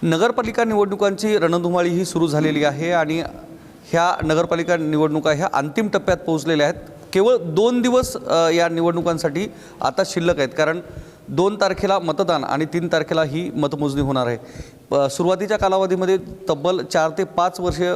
नगरपालिका निवडणुकांची रणधुमाळी ही सुरू झालेली आहे आणि ह्या नगरपालिका निवडणुका ह्या अंतिम टप्प्यात पोहोचलेल्या आहेत। केवळ 2 दिवस या निवडणुकांसाठी आता शिल्लक आहेत, कारण 2 तारखेला मतदान आणि 3 तारखेला ही मतमोजणी होणार आहे। सुरुवातीच्या कालावधीमध्ये तब्बल 4 ते 5 वर्षे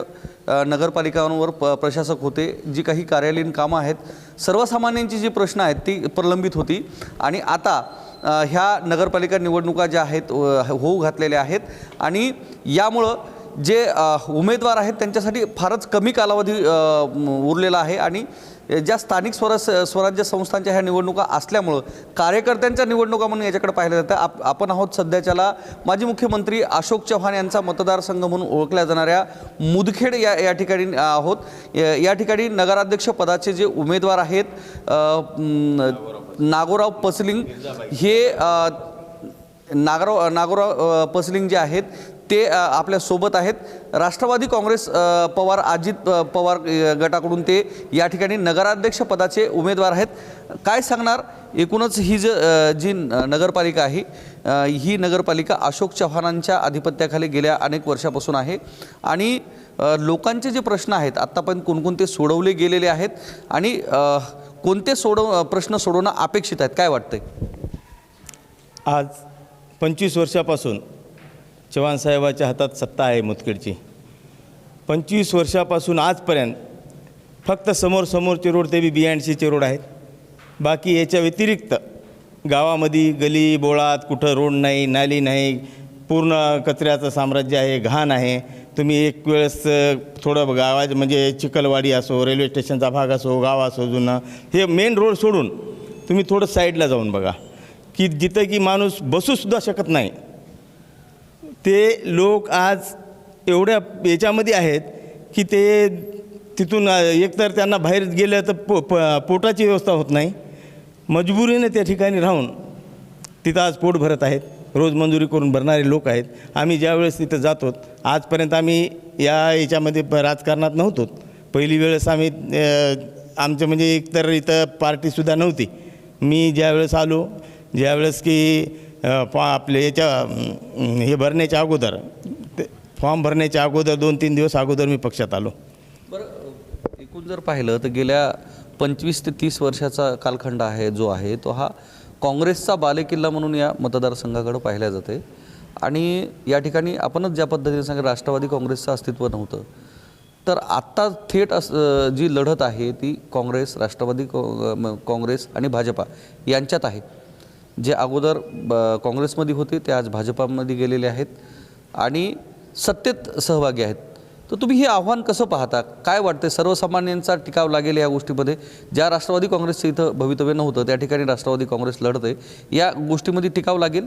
नगरपालिकांवर प्रशासक होते। जी काही कार्यालयीन कामं आहेत, सर्वसामान्यांची जी प्रश्न आहेत ती प्रलंबित होती आणि आता ह्या नगरपालिका निवडणुका ज्या आहेत होऊ घातलेल्या आहेत आणि यामुळं जे उमेदवार आहेत त्यांच्यासाठी फारच कमी कालावधी उरलेला आहे आणि ज्या स्थानिक स्वराज्य संस्थांच्या ह्या निवडणुका असल्यामुळं कार्यकर्त्यांच्या निवडणुका म्हणून याच्याकडे पाहिलं जातं। आपण आहोत सध्याच्याला माजी मुख्यमंत्री अशोक चव्हाण यांचा मतदारसंघ म्हणून ओळखल्या जाणाऱ्या मुदखेड या ठिकाणी आहोत। या ठिकाणी नगराध्यक्ष पदाचे जे उमेदवार आहेत नागोराव पसलिंग हे नागोराव पसलिंग जे आहेत ते आपल्या सोबत आहेत। राष्ट्रवादी काँग्रेस अजित पवार गटाकडून ते या ठिकाणी नगराध्यक्ष पदाचे उमेदवार आहेत। काय सांगणार, एकूणच ही जी नगरपालिका आहे ही नगरपालिका अशोक चव्हाणांच्या आधिपत्याखाली गेल्या अनेक वर्षापासून आहे आणि लोकांचे जे प्रश्न आहेत आत्तापर्यंत कोणकोणते सोडवले गेलेले आहेत आणि कोणते प्रश्न सोडवणं अपेक्षित आहेत, काय वाटतंय? आज 25 वर्षापासून चव्हाण साहेबाच्या हातात सत्ता आहे मुदखेडची। 25 वर्षापासून आजपर्यंत फक्त समोरचे रोड ते बी BNCचे रोड आहेत। बाकी याच्या व्यतिरिक्त गावामध्ये गली बोळात कुठं रोड नाही, नाली नाही, पूर्ण कचऱ्याचं साम्राज्य आहे, घाण आहे। तुम्ही एक वेळेस थोडं गावात म्हणजे चिखलवाडी असो, रेल्वे स्टेशनचा भाग असो, गाव असो जुनं, हे मेन रोड सोडून तुम्ही थोडं साईडला जाऊन बघा की जिथं की माणूस बसूसुद्धा शकत नाही। ते लोक आज एवढ्या याच्यामध्ये आहेत की ते तिथून एकतर त्यांना बाहेर गेलं तर पोटाची व्यवस्था होत नाही, मजबुरीने त्या ठिकाणी राहून तिथं आज पोट भरत आहेत, रोज मंजुरी करून भरणारे लोक आहेत। आम्ही ज्यावेळेस तिथं जातो, आजपर्यंत आम्ही याच्यामध्ये राजकारणात नव्हतो। पहिली वेळेस आम्ही आमचं म्हणजे एकतर इथं पार्टीसुद्धा नव्हती। मी ज्यावेळेस आलो, ज्यावेळेस की आपले याच्या हे भरण्याच्या अगोदर फॉर्म भरण्याच्या अगोदर 2-3 दिवस अगोदर मी पक्षात आलो। बरं, एकूण जर पाहिलं तर गेल्या 25 ते 30 वर्षाचा कालखंड आहे जो आहे तो हा काँग्रेसचा बालेकिल्ला म्हणून या मतदारसंघाकडे पाहिल्या जाते आणि या ठिकाणी आपणच ज्या पद्धतीने सांगितलं राष्ट्रवादी काँग्रेसचं अस्तित्व नव्हतं, तर आत्ता थेट जी लढत आहे ती काँग्रेस, राष्ट्रवादी काँग्रेस आणि भाजपा यांच्यात आहे। जे अगोदर काँग्रेसमध्ये होते ते आज भाजपामध्ये गेलेले आहेत आणि सत्तेत सहभागी आहेत। तर तुम्ही हे आव्हान कसं पाहता, काय वाटतं? सर्वसामान्यांचा टिकाव लागेल या गोष्टीमध्ये? ज्या राष्ट्रवादी काँग्रेसचं इथं भवितव्य नव्हतं त्या ठिकाणी राष्ट्रवादी काँग्रेस लढते, या गोष्टीमध्ये टिकाव लागेल?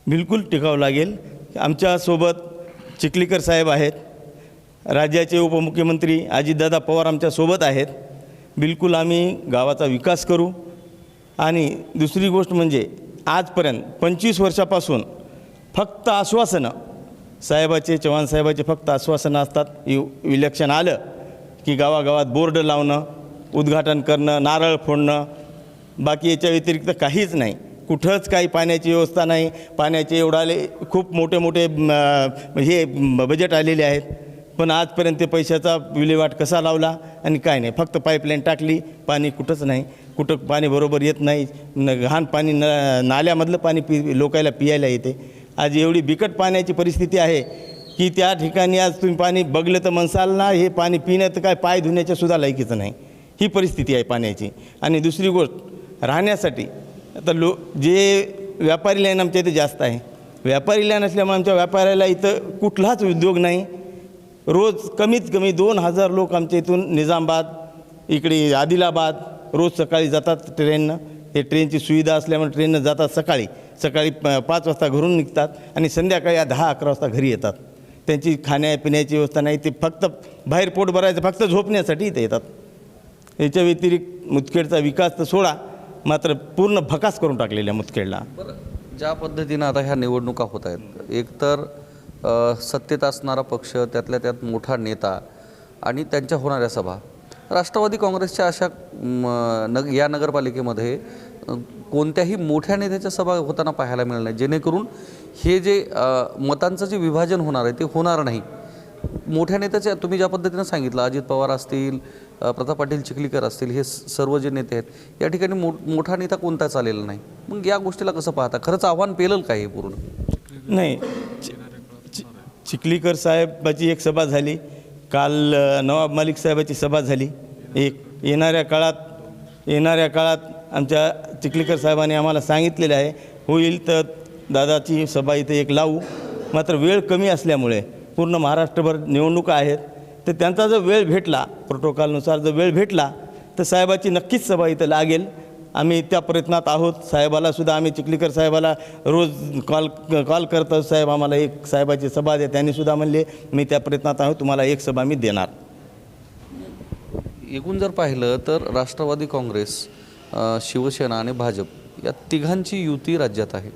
बिलकुल टिकाव लागेल। आमच्यासोबत चिखलीकर साहेब आहेत, राज्याचे उपमुख्यमंत्री अजितदादा पवार आमच्यासोबत आहेत। बिलकुल आम्ही गावाचा विकास करू। आणि दुसरी गोष्ट म्हणजे आजपर्यंत 25 वर्षापासून फक्त आश्वासनं साहेबाचे, चव्हाण साहेबाचे फक्त आश्वासनं असतात। इलेक्शन आलं की गावागावात बोर्ड लावणं, उद्घाटन करणं, नारळ फोडणं, बाकी याच्या व्यतिरिक्त काहीच नाही। कुठंच काही पाण्याची व्यवस्था नाही। पाण्याचे एवढाले खूप मोठे हे बजेट आलेले आहेत, पण आजपर्यंत ते पैशाचा विल्हेवाट कसा लावला आणि काय नाही। फक्त पाईपलाईन टाकली, पाणी कुठंच नाही, कुठं पाणी बरोबर येत नाही। घाण पाणी नाल्यामधलं पाणी लोकायला पियायला येते। आज एवढी बिकट पाण्याची परिस्थिती आहे की त्या ठिकाणी आज तुम्ही पाणी बघलं तर म्हणसाल ना हे पाणी पिण्याचं काय पाय धुण्याच्या सुद्धा लायकीचं नाही, ही परिस्थिती आहे पाण्याची। आणि दुसरी गोष्ट राहण्यासाठी आता जे व्यापारी लाईन आमच्या इथे जास्त आहे, व्यापारी लाईन असल्यामुळे आमच्या व्यापाऱ्याला इथं कुठलाच उद्योग नाही। रोज कमीत कमी 2000 लोक आमच्या इथून निजामाबाद, इकडे आदिलाबाद रोज सकाळी जातात ट्रेननं। हे ट्रेनची सुविधा असल्यामुळे ट्रेननं जातात, सकाळी 5 वाजता घरून निघतात आणि संध्याकाळी 10-11 वाजता घरी येतात। त्यांची खाण्यापिण्याची व्यवस्था नाही, ते फक्त बाहेर पोट भरायचं, फक्त झोपण्यासाठी इथे येतात। याच्या व्यतिरिक्त मुदखेडचा विकास तर सोडा, मात्र पूर्ण भकास करून टाकलेल्या मुदखेडला। ज्या पद्धतीनं आता ह्या निवडणुका होत आहेत, एकतर सत्तेत असणारा पक्ष, त्यातल्या त्यात मोठा नेता आणि त्यांच्या होणाऱ्या सभा, राष्ट्रवादी काँग्रेसच्या अशा या नगरपालिकेमध्ये कोणत्याही मोठ्या नेत्याच्या सभा होताना पाहायला मिळणार नाही, जेणेकरून हे जे मतांचं जे विभाजन होणार आहे ते होणार नाही. मोठ्या नेत्याचे तुम्ही ज्या पद्धतीनं सांगितलं, अजित पवार असतील, प्रताप पाटील चिखलीकर असतील, हे सर्व जे नेते आहेत या ठिकाणी मोठा नेता कोणताच आलेला नाही. मग या गोष्टीला कसं पाहता? खरंच आव्हान पेलल का हे पूर्ण? नाही, चिखलीकर साहेबाची एक सभा झाली, काल नवाब मालिक साहेबाची सभा झाली. येणाऱ्या काळात आमच्या चिखलीकर साहेबांनी आम्हाला सांगितलेलं आहे, होईल तर दादाची सभा इथे एक लावू. मात्र वेळ कमी असल्यामुळे पूर्ण महाराष्ट्रभर निवडणुका आहेत, तर त्यांचा जर वेळ भेटला, प्रोटोकॉलनुसार जर वेळ भेटला तर साहेबाची नक्कीच सभा इथं लागेल. आम्ही त्या प्रयत्नात आहोत. साहेबालासुद्धा आम्ही चिखलीकर साहेबाला रोज कॉल करतो, साहेब आम्हाला एक साहेबाची सभा द्या. त्यांनीसुद्धा म्हणले मी त्या प्रयत्नात आहोत, तुम्हाला एक सभा मी देणार. एकूण जर पाहिलं तर राष्ट्रवादी काँग्रेस, शिवसेना आणि भाजप या तिघांची युती राज्यात आहे.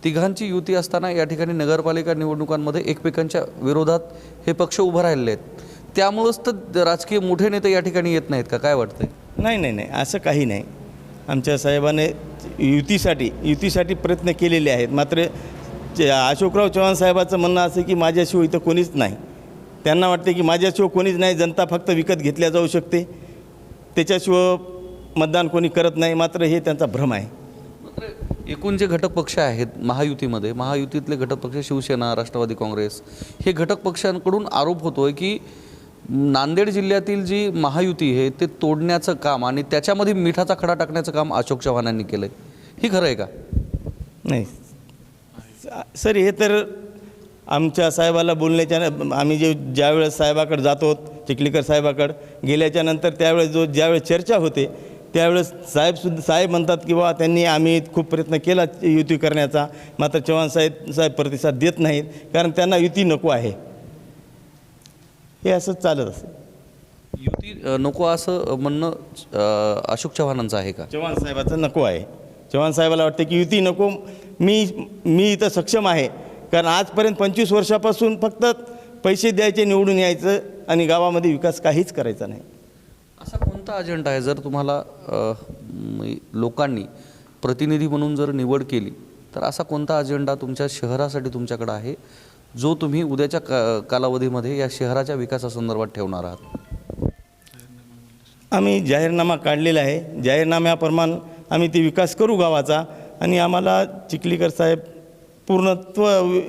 तिघांची युती असताना या ठिकाणी नगरपालिका निवडणुकांमध्ये एकमेकांच्या विरोधात हे पक्ष उभं राहिलेले आहेत. त्यामुळंच तर राजकीय मोठे नेते या ठिकाणी येत नाहीत का? काय वाटतंय? नाही, असं काही नाही. आमच्या साहेबाने युतीसाठी प्रयत्न केलेले आहेत. मात्र अशोकराव चव्हाण साहेबाचं म्हणणं असं की माझ्याशिवाय इथं कोणीच नाही. त्यांना वाटते की माझ्याशिवाय कोणीच नाही, जनता फक्त विकत घेतल्या जाऊ शकते, त्याच्याशिवाय मतदान कोणी करत नाही. मात्र हे त्यांचा भ्रम आहे. मात्र एकूण जे घटक पक्ष आहेत महायुतीतले घटक पक्ष शिवसेना, राष्ट्रवादी काँग्रेस, हे घटक पक्षांकडून आरोप होतोय की नांदेड जिल्ह्यातील जी महायुती आहे ते तोडण्याचं काम आणि त्याच्यामध्ये मिठाचा खडा टाकण्याचं काम अशोक चव्हाणांनी केलं आहे. हे खरं आहे का? नाही सर, हे तर आमच्या साहेबाला बोलण्याच्या आम्ही ज्यावेळेस साहेबाकडे जातो, चिखलीकर साहेबाकडे गेल्याच्यानंतर त्यावेळेस ज्यावेळेस चर्चा होते त्यावेळेस साहेब म्हणतात की बाबा आम्ही खूप प्रयत्न केला युती करण्याचा. मात्र चव्हाण साहेब प्रतिसाद देत नाहीत, कारण त्यांना युती नको आहे. हे असंच चालत असेल. युती नको असं म्हणणं अशोक चव्हाणांचं आहे का? चव्हाण साहेबाचं नको आहे. चव्हाण साहेबाला वाटते की युती नको, मी इथं सक्षम आहे. कारण आजपर्यंत 25 वर्षापासून फक्त पैसे द्यायचे, निवडून यायचं आणि गावामध्ये विकास काहीच करायचा नाही. असा कोणता अजेंडा आहे, जर तुम्हाला लोकांनी प्रतिनिधी म्हणून जर निवड केली तर असा कोणता अजेंडा तुमच्या शहरासाठी तुमच्याकडे आहे जो तुम्ही उद्याच्या कालावधीमध्ये या शहराच्या विकासासंदर्भात ठेवणार आहात? आम्ही जाहीरनामा काढलेला आहे. जाहीरनाम्याप्रमाणे आम्ही ते विकास करू गावाचा, आणि आम्हाला चिखलीकर साहेब पूर्णत्व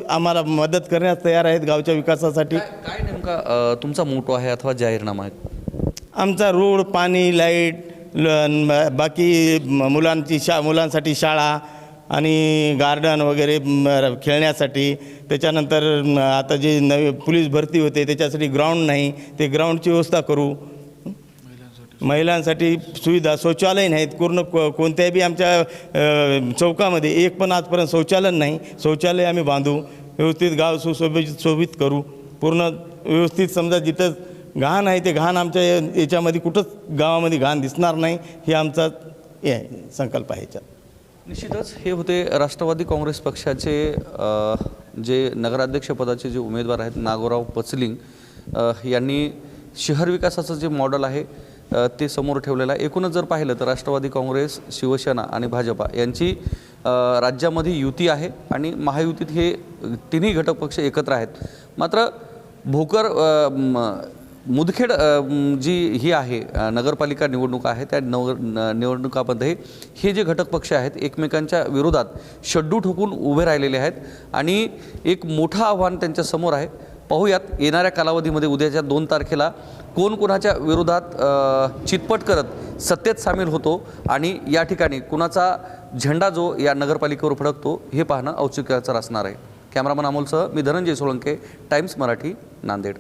आम्हाला मदत करण्यास तयार आहेत गावच्या विकासासाठी. काय नेमका तुमचा मोटो आहे अथवा जाहीरनामा आहे? आमचा रोड, पाणी, लाईट, बाकी मुलांसाठी शाळा आणि गार्डन वगैरे खेळण्यासाठी. त्याच्यानंतर आता जे नवे पोलीस भरती होते त्याच्यासाठी ग्राउंड नाही, ते ग्राउंडची व्यवस्था करू. महिलांसाठी सुविधा, शौचालय नाहीत. पूर्ण कोणत्याही बी आमच्या चौकामध्ये एक पण आजपर्यंत शौचालय नाही. शौचालय आम्ही बांधू, व्यवस्थित गाव सुशोभित करू. पूर्ण व्यवस्थित, समजा जिथं घाण आहे ते घाण आमच्या याच्यामध्ये कुठंच गावामध्ये घाण दिसणार नाही, हे आमचा संकल्प आहे. निश्चितच हे होते राष्ट्रवादी काँग्रेस पक्षाचे जे नगराध्यक्षपदाचे जे उमेदवार आहेत नागोराव पचलिंग यांनी शहर विकासाचं जे मॉडेल आहे ते समोर ठेवलेलं आहे. एकूणच जर पाहिलं तर राष्ट्रवादी काँग्रेस, शिवसेना आणि भाजपा यांची राज्यामध्ये युती आहे आणि महायुतीत हे तिन्ही घटक पक्ष एकत्र आहेत. मात्र भोकर मुदखेड जी ही आहे नगरपालिका निवडणुका आहे त्या निवडणुकामध्ये हे जे घटक पक्ष आहेत एकमेकांच्या विरोधात शड्डू ठोकून उभे राहिलेले आहेत आणि एक मोठं आव्हान त्यांच्यासमोर आहे. पाहूयात येणाऱ्या कालावधीमध्ये उद्याच्या 2 तारखेला कोण कोणाच्या विरोधात चितपट करत सत्तेत सामील होतो आणि या ठिकाणी कुणाचा झेंडा जो या नगरपालिकेवर फडकतो हे पाहणं औत्सुक्याचं असणार आहे. कॅमेरामन अमोलसह मी धनंजय सोळंके, टाइम्स मराठी, नांदेड.